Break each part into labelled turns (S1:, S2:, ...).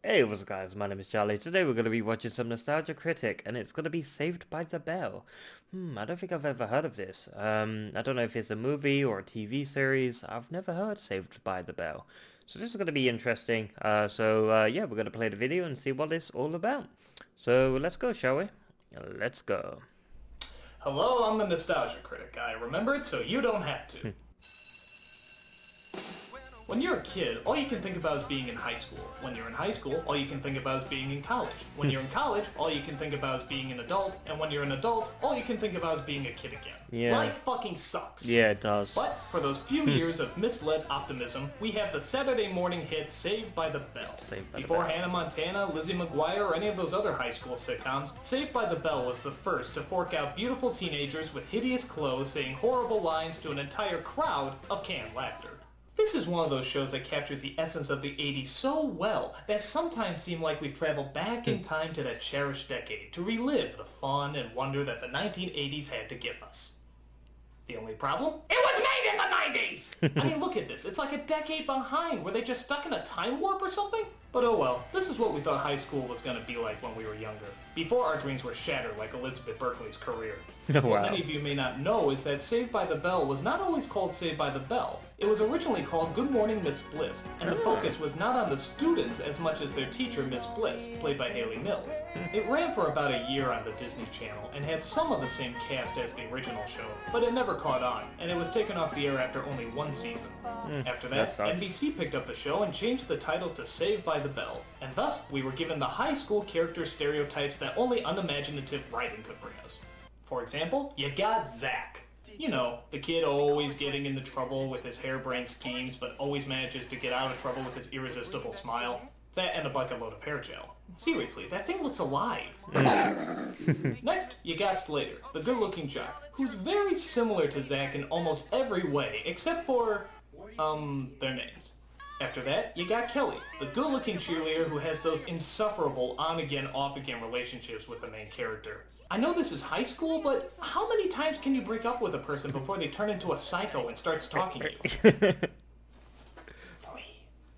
S1: Hey, what's up guys, my name is Charlie. Today we're going to be watching some nostalgia Critic, and it's going to be Saved by the Bell. I don't think I've ever heard of this. I don't know if it's a movie or a TV series. I've never heard Saved by the Bell. So this is going to be interesting. Yeah, we're going to play the video and see what it's all about. So let's go, shall we? Let's go.
S2: Hello, I'm the Nostalgia Critic. I remember it so you don't have to. When you're a kid, all you can think about is being in high school. When you're in high school, all you can think about is being in college. When you're in college, all you can think about is being an adult. And when you're an adult, all you can think about is being a kid again.
S1: Yeah.
S2: Life fucking sucks.
S1: Yeah, it does.
S2: But for those few years of misled optimism, we have the Saturday morning hit Saved by the Bell. Before Hannah Montana, Lizzie McGuire, or any of those other high school sitcoms, Saved by the Bell was the first to fork out beautiful teenagers with hideous clothes saying horrible lines to an entire crowd of canned laughter. This is one of those shows that captured the essence of the 80s so well that sometimes seem like we've traveled back in time to that cherished decade to relive the fun and wonder that the 1980s had to give us. The only problem? It was made in the 90s! I mean, look at this. It's like a decade behind. Were they just stuck in a time warp or something? But oh well, this is what we thought high school was going to be like when we were younger, before our dreams were shattered like Elizabeth Berkley's career.
S1: Wow.
S2: What many of you may not know is that Saved by the Bell was not always called Saved by the Bell. It was originally called Good Morning Miss Bliss, and the focus was not on the students as much as their teacher, Miss Bliss, played by Haley Mills. It ran for about a year on the Disney Channel and had some of the same cast as the original show, but it never caught on, and it was taken off the air after only one season. After that, NBC picked up the show and changed the title to Saved by the Bell, and thus we were given the high school character stereotypes that only unimaginative writing could bring us. For example, you got Zach. You know, the kid always getting into trouble with his harebrained schemes, but always manages to get out of trouble with his irresistible smile. That and a bucket load of hair gel. Seriously, that thing looks alive. Next, you got Slater, the good-looking jock, who's very similar to Zach in almost every way, except for, their names. After that, you got Kelly, the good-looking cheerleader who has those insufferable on-again, off-again relationships with the main character. I know this is high school, but how many times can you break up with a person before they turn into a psycho and start stalking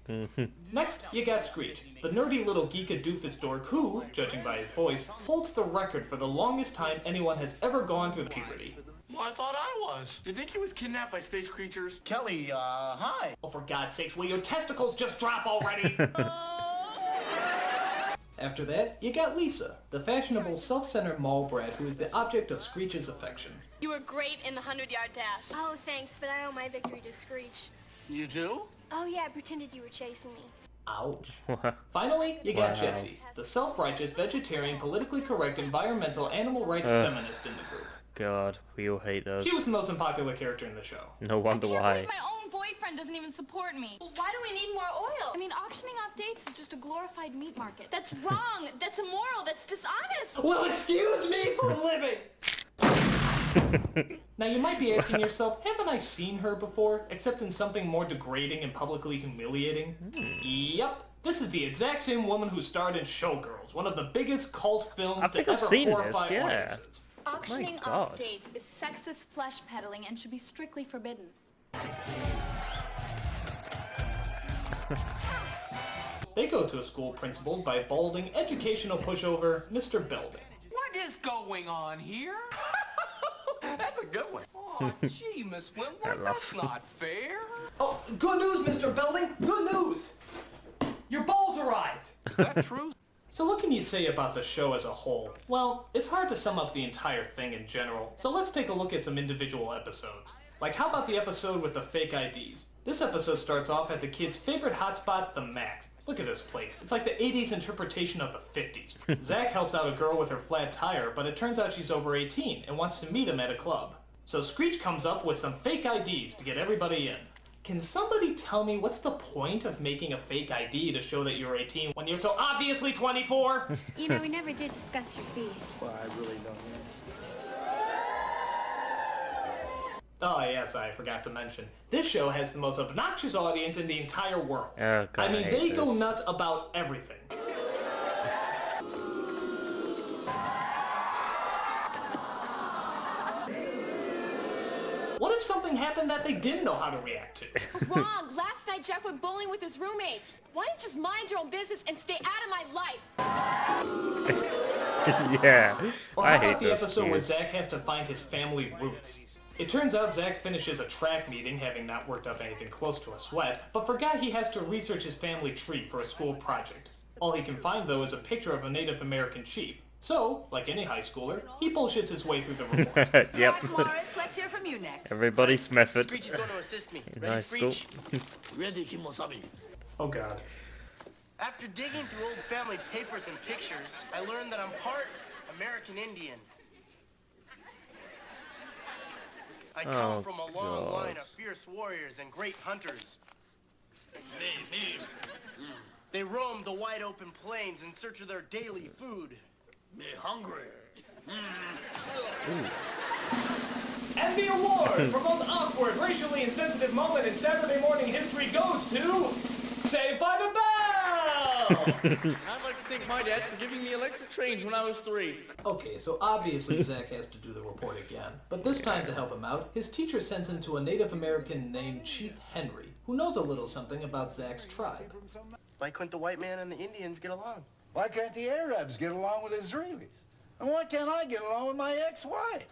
S2: you? Next, you got Screech, the nerdy little geeka doofus dork who, judging by his voice, holds the record for the longest time anyone has ever gone through puberty.
S3: Well, I thought I was. Do you think he was kidnapped by space creatures?
S4: Kelly, hi.
S2: Oh, for God's sakes, will your testicles just drop already? After that, you got Lisa, the fashionable, self-centered mall brat who is the object of Screech's affection.
S5: You were great in the 100-yard dash.
S6: Oh, thanks, but I owe my victory to Screech.
S3: You do?
S6: Oh, yeah, I pretended you were chasing me.
S2: Ouch. Finally, you got Jessie, the self-righteous, vegetarian, politically correct, environmental, animal rights feminist in the group.
S1: God, we all hate those.
S2: She was the most unpopular character in the show.
S1: No wonder why.
S5: My own boyfriend doesn't even support me. Well, why do we need more oil? I mean, auctioning off dates is just a glorified meat market. That's wrong. That's immoral. That's dishonest.
S2: Well, excuse me for living! Now you might be asking yourself, haven't I seen her before, except in something more degrading and publicly humiliating? Yep. This is the exact same woman who starred in Showgirls, one of the biggest cult films to ever horrify audiences.
S5: Auctioning off dates is sexist flesh peddling and should be strictly forbidden.
S2: They go to a school principaled by balding, educational pushover, Mr. Belding.
S3: What is going on here? That's a good one. Oh, gee, Miss Wentworth, that's not fair.
S2: Oh, good news, Mr. Belding! Good news! Your balls arrived!
S3: Is that true?
S2: So what can you say about the show as a whole? Well, it's hard to sum up the entire thing in general, so let's take a look at some individual episodes. Like, how about the episode with the fake IDs? This episode starts off at the kid's favorite hotspot, the Max. Look at this place. It's like the 80s interpretation of the 50s. Zach helps out a girl with her flat tire, but it turns out she's over 18 and wants to meet him at a club. So Screech comes up with some fake IDs to get everybody in. Can somebody tell me what's the point of making a fake ID to show that you're 18 when you're so obviously 24?
S6: You know, we never did discuss your fee.
S4: Well, I really don't.
S2: Oh yes, I forgot to mention. This show has the most obnoxious audience in the entire world.
S1: Oh, God,
S2: I mean, they go
S1: this.
S2: nuts about everything. What if something happened that they didn't know how to react to.
S5: Wrong. Last night Jack went bowling with his roommates. Why don't you just mind your own business and stay out of my life?
S1: Yeah,
S2: Or
S1: I
S2: how
S1: hate
S2: about the
S1: those
S2: episode where
S1: kids.
S2: Zack has to find his family roots? It turns out Zack finishes a track meeting, having not worked up anything close to a sweat, but forgot he has to research his family tree for a school project. All he can find, though, is a picture of a Native American chief. So, like any high schooler, he bullshits his way through the report.
S1: Yep.
S7: All right, Morris, let's hear from you next.
S1: Everybody's method.
S8: Screech is going to assist me.
S1: In
S8: Ready,
S1: high school.
S8: Screech?
S4: Ready, Kimosabi.
S2: Oh god.
S8: After digging through old family papers and pictures, I learned that I'm part American Indian. I come from a long line of fierce warriors and great hunters. They roamed the wide open plains in search of their daily food.
S4: Me hungry.
S2: And the award for most awkward, racially insensitive moment in Saturday morning history goes to... Saved by the Bell!
S9: I'd like to thank my dad for giving me electric trains when I was 3.
S2: Okay, so obviously Zack has to do the report again. But this time, to help him out, his teacher sends him to a Native American named Chief Henry, who knows a little something about Zack's tribe.
S8: Why couldn't the white man and the Indians get along?
S4: Why can't the Arabs get along with Israelis? And why can't I get along with my ex-wife?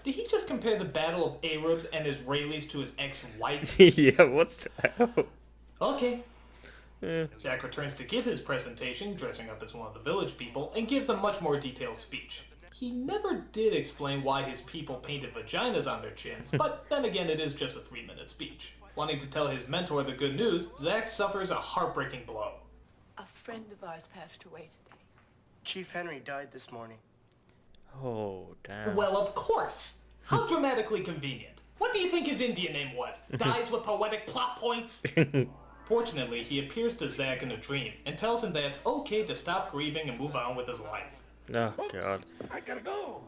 S2: Did he just compare the Battle of Arabs and Israelis to his ex-wife?
S1: Yeah, what the hell?
S2: Okay. Zack returns to give his presentation, dressing up as one of the village people, and gives a much more detailed speech. He never did explain why his people painted vaginas on their chins, but then again it is just a 3-minute speech. Wanting to tell his mentor the good news, Zack suffers a heartbreaking blow.
S7: A friend of ours passed away today.
S8: Chief Henry died this morning.
S1: Oh, damn.
S2: Well, of course! How dramatically convenient. What do you think his Indian name was? Dies with poetic plot points? Fortunately, he appears to Zack in a dream and tells him that it's okay to stop grieving and move on with his life.
S1: Oh, God.
S4: I gotta go.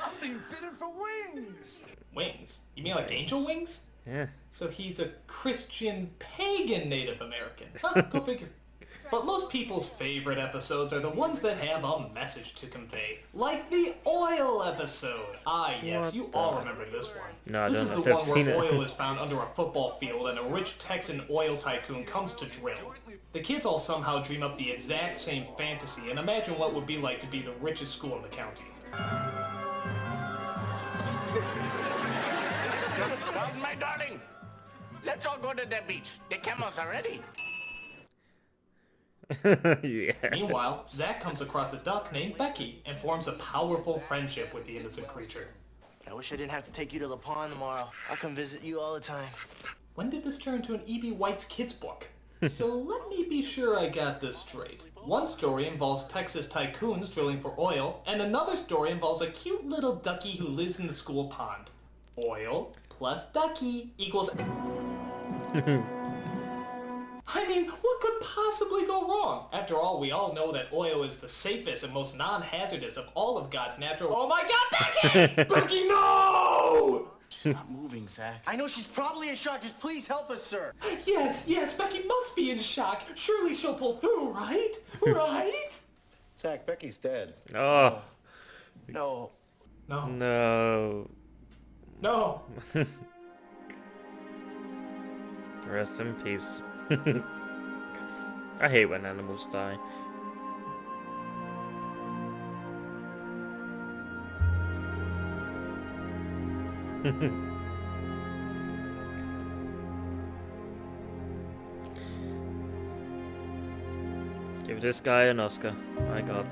S4: I'm being fitted for wings.
S2: Wings? You mean like angel wings?
S1: Yeah.
S2: So he's a Christian pagan Native American. Huh, go figure. But most people's favorite episodes are the ones that have a message to convey. Like the oil episode. Ah, yes,
S1: What
S2: you
S1: the-
S2: all remember this one.
S1: No, I
S2: this
S1: don't
S2: is
S1: know
S2: the
S1: if I've
S2: one
S1: seen
S2: where
S1: it.
S2: oil is found under a football field and a rich Texan oil tycoon comes to drill. The kids all somehow dream up the exact same fantasy and imagine what it would be like to be the richest school in the county.
S3: Come, my darling. Let's all go to the beach. The camels are ready.
S1: Yeah.
S2: Meanwhile, Zack comes across a duck named Becky and forms a powerful friendship with the innocent creature.
S8: I wish I didn't have to take you to the pond tomorrow. I'll come visit you all the time.
S2: When did this turn into an E.B. White's kids book? So let me be sure I got this straight. One story involves Texas tycoons drilling for oil, and another story involves a cute little ducky who lives in the school pond. Oil plus ducky equals... I mean, what could possibly go wrong? After all, we all know that oil is the safest and most non-hazardous of all of God's natural... Oh my god, Becky! Becky, no!
S8: She's not moving, Zack. I know she's probably in shock. Just please help us, sir.
S2: Yes, Becky must be in shock. Surely she'll pull through, right? Right?
S4: Zach, Becky's dead.
S1: Oh,
S8: No.
S2: No.
S1: no.
S2: No.
S1: Rest in peace. I hate when animals die. Give this guy an Oscar. My God.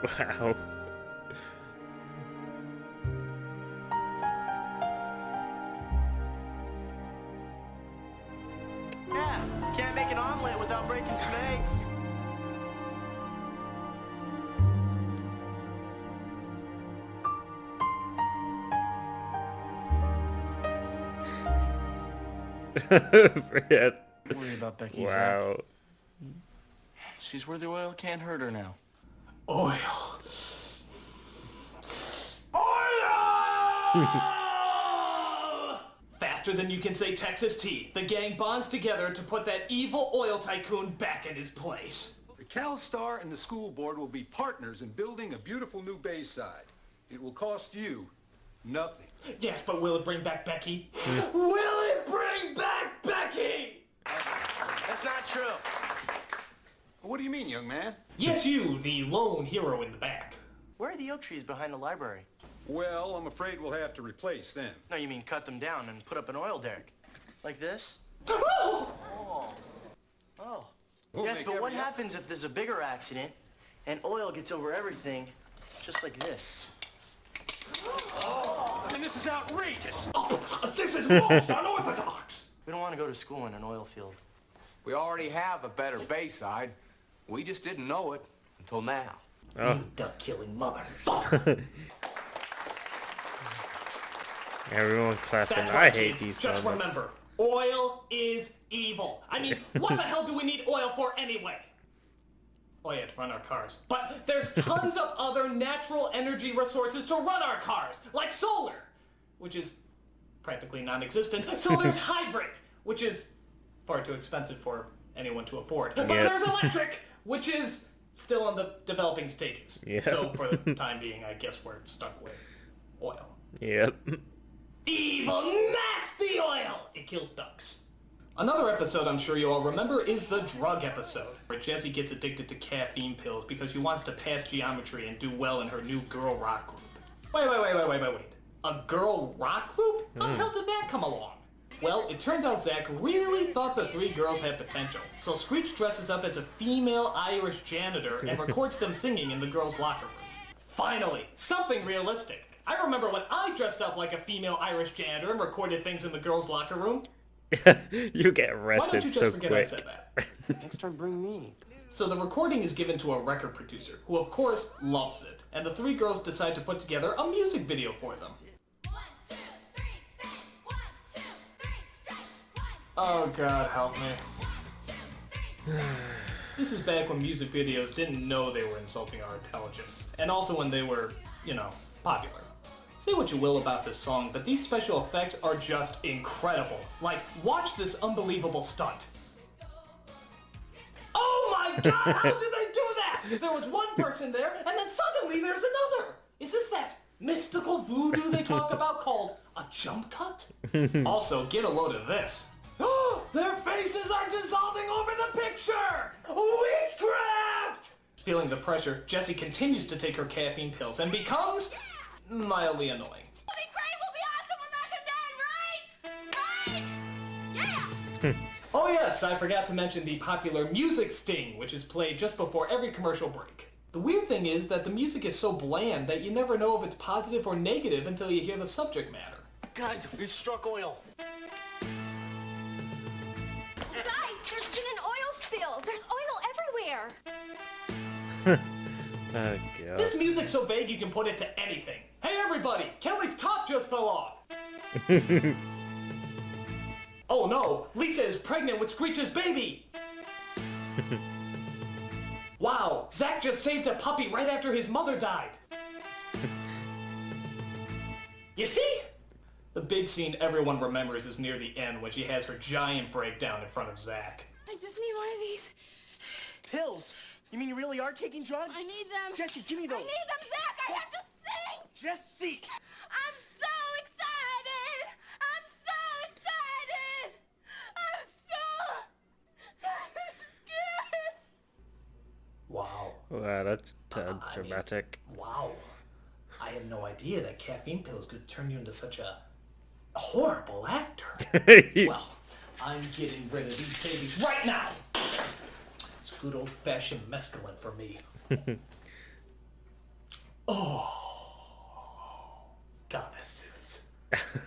S1: Wow.
S8: Yeah, can't make an omelet without breaking some eggs.
S1: Fred.
S9: Worry about Becky,
S1: Wow.
S9: Zack. She's where the oil can't hurt her now.
S2: Oil. Oil! Fast Faster than you can say Texas Tea, the gang bonds together to put that evil oil tycoon back in his place.
S10: The CalStar and the school board will be partners in building a beautiful new Bayside. It will cost you nothing.
S2: Yes, but will it bring back Becky? Will it bring back Becky?
S8: That's not true.
S10: What do you mean, young man?
S2: Yes, you, the lone hero in the back.
S8: Where are the oak trees behind the library?
S10: Well, I'm afraid we'll have to replace them.
S8: No, you mean cut them down and put up an oil derrick. Like this?
S2: Oh!
S8: Oh.
S10: We'll
S8: Yes,
S10: make
S8: but what
S10: every-
S8: happens if there's a bigger accident and oil gets over everything, just like this?
S10: I mean, this is outrageous.
S2: This is most unorthodox!
S8: We don't want to go to school in an oil field.
S9: We already have a better Bayside. We just didn't know it until now.
S1: Oh.
S2: You duck-killing motherfucker!
S1: Everyone clapping.
S2: That's
S1: I
S2: right,
S1: hate
S2: kids.
S1: these
S2: Just
S1: moments.
S2: remember, oil is evil. I mean, what the hell do we need oil for anyway? Oh yeah, to run our cars. But there's tons of other natural energy resources to run our cars, like solar, which is practically non-existent. So there's hybrid, which is far too expensive for anyone to afford. But
S1: Yep.
S2: there's electric, which is still in the developing stages.
S1: Yeah.
S2: So for the time being, I guess we're stuck with oil.
S1: Yep.
S2: Evil, nasty oil! It kills ducks. Another episode I'm sure you all remember is the drug episode, where Jessie gets addicted to caffeine pills because she wants to pass geometry and do well in her new girl rock group. Wait. A girl rock group? How the hell did that come along? Well, it turns out Zach really thought the three girls had potential, so Screech dresses up as a female Irish janitor and records them singing in the girls' locker room. Finally, something realistic. I remember when I dressed up like a female Irish janitor and recorded things in the girls' locker room.
S1: You get
S2: Why don't
S1: arrested
S2: you just
S1: so
S2: forget
S1: quick.
S2: I said that?
S8: Next time, bring me.
S2: So the recording is given to a record producer, who of course loves it, and the three girls decide to put together a music video for them.
S5: 1, 2, 3, bang. 1, 2, 3, stretch. 1,
S2: Oh God, help me.
S5: 1, 2, 3, stretch.
S2: This is back when music videos didn't know they were insulting our intelligence, and also when they were, popular. Say what you will about this song, but these special effects are just incredible. Like, watch this unbelievable stunt. Oh my God, how did they do that? There was one person there, and then suddenly there's another. Is this that mystical voodoo they talk about called a jump cut? Also, get a load of this. Their faces are dissolving over the picture! Witchcraft! Feeling the pressure, Jessie continues to take her caffeine pills and becomes mildly annoying.
S5: We'll be great, we'll be awesome, we'll knock him down, right? Right? Yeah!
S2: Oh yes, I forgot to mention the popular music sting, which is played just before every commercial break. The weird thing is that the music is so bland that you never know if it's positive or negative until you hear the subject matter.
S8: Guys, we struck oil.
S6: Guys, there's been an oil spill. There's oil everywhere.
S1: Oh god.
S2: This music's so vague you can put it to anything. Hey everybody, Kelly's top just fell off! Oh no, Lisa is pregnant with Screech's baby! Wow, Zach just saved a puppy right after his mother died. You see? The big scene everyone remembers is near the end when she has her giant breakdown in front of Zach.
S6: I just need one of these.
S8: Pills? You mean you really are taking drugs?
S6: I need them.
S8: Jesse, give me those.
S6: I need them, Zach. I have to sing.
S8: Jesse!
S6: I'm so excited. I'm so excited. I'm so scared.
S2: Wow.
S1: Wow, that's dramatic.
S2: Wow. I had no idea that caffeine pills could turn you into such a horrible actor. Well, I'm getting rid of these babies right now. It's good old-fashioned mescaline for me. Oh. God, that suits.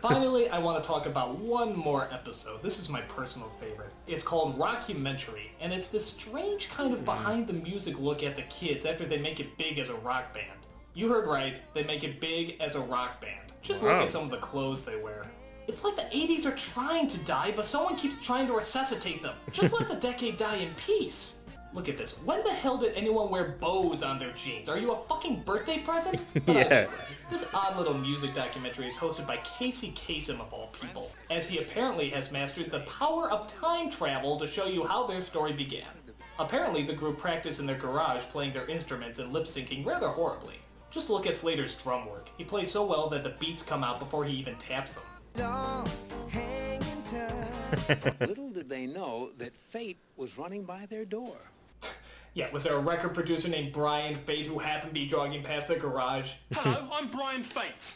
S2: Finally, I want to talk about one more episode. This is my personal favorite. It's called Rockumentary, and it's this strange kind of behind-the-music look at the kids after they make it big as a rock band. You heard right, they make it big as a rock band. Just look
S1: Wow.
S2: at some of the clothes they wear. It's like the 80s are trying to die, but someone keeps trying to resuscitate them. Just let the decade die in peace. Look at this. When the hell did anyone wear bows on their jeans? Are you a fucking birthday present?
S1: Yeah.
S2: This odd little music documentary is hosted by Casey Kasem of all people, as he apparently has mastered the power of time travel to show you how their story began. Apparently, the group practiced in their garage playing their instruments and lip-syncing rather horribly. Just look at Slater's drum work. He plays so well that the beats come out before he even taps them.
S11: Little did they know that fate was running by their door.
S2: Yeah, was there a record producer named Brian Fate who happened to be jogging past their garage?
S12: Hello, I'm Brian Fate.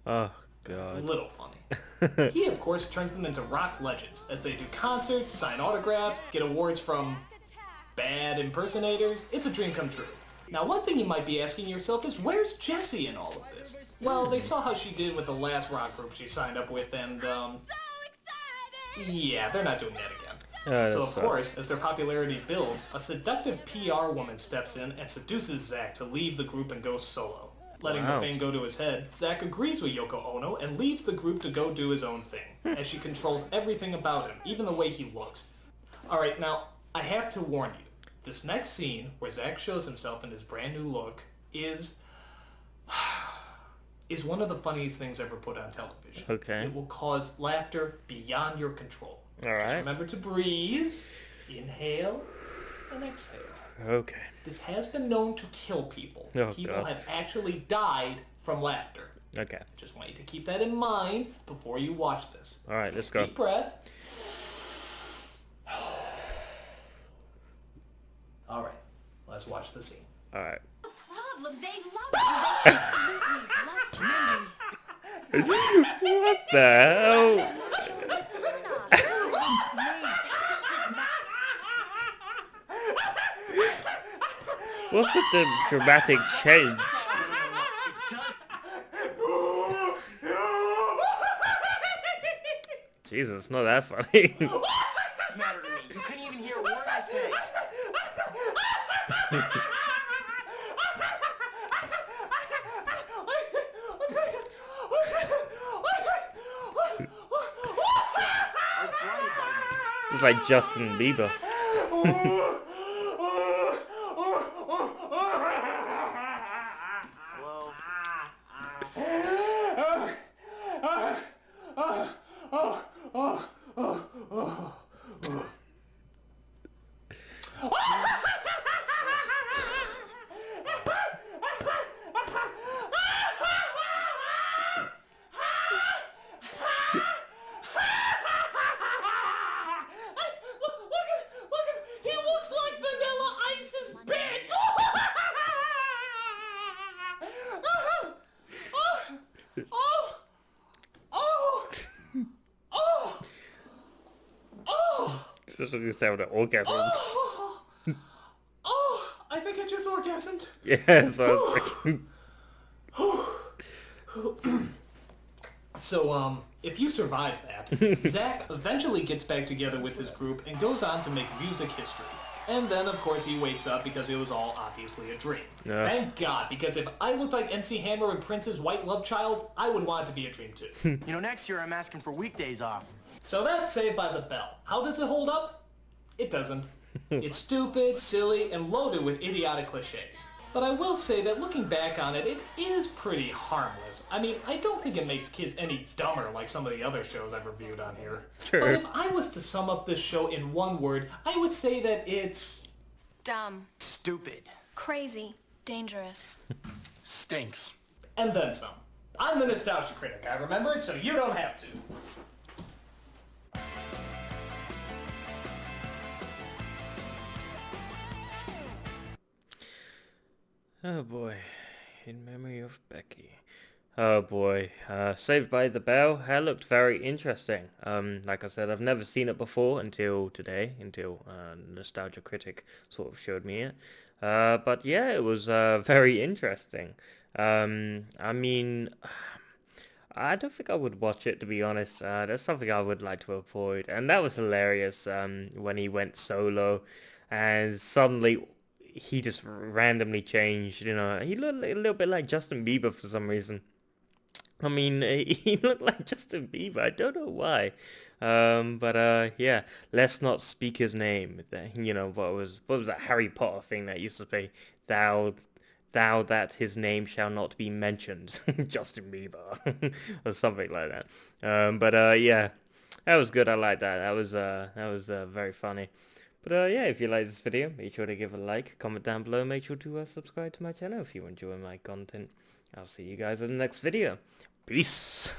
S1: Oh,
S2: It's a
S1: God.
S2: little funny. He, of course, turns them into rock legends as they do concerts, sign autographs, get awards from bad impersonators. It's a dream come true. Now, one thing you might be asking yourself is, where's Jessie in all of this? Well, they saw how she did with the last rock group she signed up with, and, yeah, they're not doing that again. So, of course, as their popularity builds, a seductive PR woman steps in and seduces Zack to leave the group and go solo. Letting the fame go to his head, Zack agrees with Yoko Ono and leaves the group to go do his own thing, as she controls everything about him, even the way he looks. Alright, now, I have to warn you. This next scene, where Zack shows himself in his brand new look, is one of the funniest things ever put on television.
S1: Okay.
S2: It will cause laughter beyond your control.
S1: Alright.
S2: Just remember to breathe, inhale, and exhale.
S1: Okay.
S2: This has been known to kill people.
S1: Oh,
S2: People
S1: God.
S2: have actually died from laughter.
S1: Okay.
S2: Just want you to keep that in mind before you watch this.
S1: Alright, let's go.
S2: Deep breath. Alright, let's watch the scene.
S1: Alright.
S6: Problem, they love you. They absolutely love you.
S1: What the hell? What's with the dramatic change? Jesus, not that funny.
S8: What's the matter to me? You couldn't even hear a word I said.
S1: It's like Justin Bieber.
S2: He looks like Vanilla Ice's bitch!
S1: It's just like you sound an orgasm.
S2: I think I just orgasmed.
S1: Yeah, that's what I was thinking.
S2: So, if you survive that, Zack eventually gets back together with his group and goes on to make music history. And then, of course, he wakes up because it was all obviously a dream.
S1: Yeah.
S2: Thank God, because if I looked like MC Hammer and Prince's white love child, I would want it to be a dream too.
S8: You know, next year I'm asking for weekdays off.
S2: So that's Saved by the Bell. How does it hold up? It doesn't. It's stupid, silly, and loaded with idiotic cliches. But I will say that looking back on it, it is pretty harmless. I mean, I don't think it makes kids any dumber like some of the other shows I've reviewed on here.
S1: Sure.
S2: But if I was to sum up this show in one word, I would say that it's...
S5: Dumb.
S8: Stupid.
S5: Crazy. Dangerous.
S12: Stinks.
S2: and then some. I'm the Nostalgia Critic, I remembered, so you don't have to.
S1: Oh boy, in memory of Becky. Oh boy, Saved by the Bell, that looked very interesting. Like I said, I've never seen it before until today, until Nostalgia Critic sort of showed me it. But yeah, it was very interesting. I mean, I don't think I would watch it, to be honest. That's something I would like to avoid. And that was hilarious when he went solo and suddenly he just randomly changed, you know. He looked a little bit like Justin Bieber for some reason. I mean, he looked like Justin Bieber. I don't know why. Yeah, let's not speak his name. You know, what was that Harry Potter thing that used to say, thou that his name shall not be mentioned, Justin Bieber, or something like that. Yeah, that was good. I like that. That was very funny. Yeah, if you like this video, make sure to give a like, comment down below, make sure to subscribe to my channel if you enjoy my content. I'll see you guys in the next video. Peace!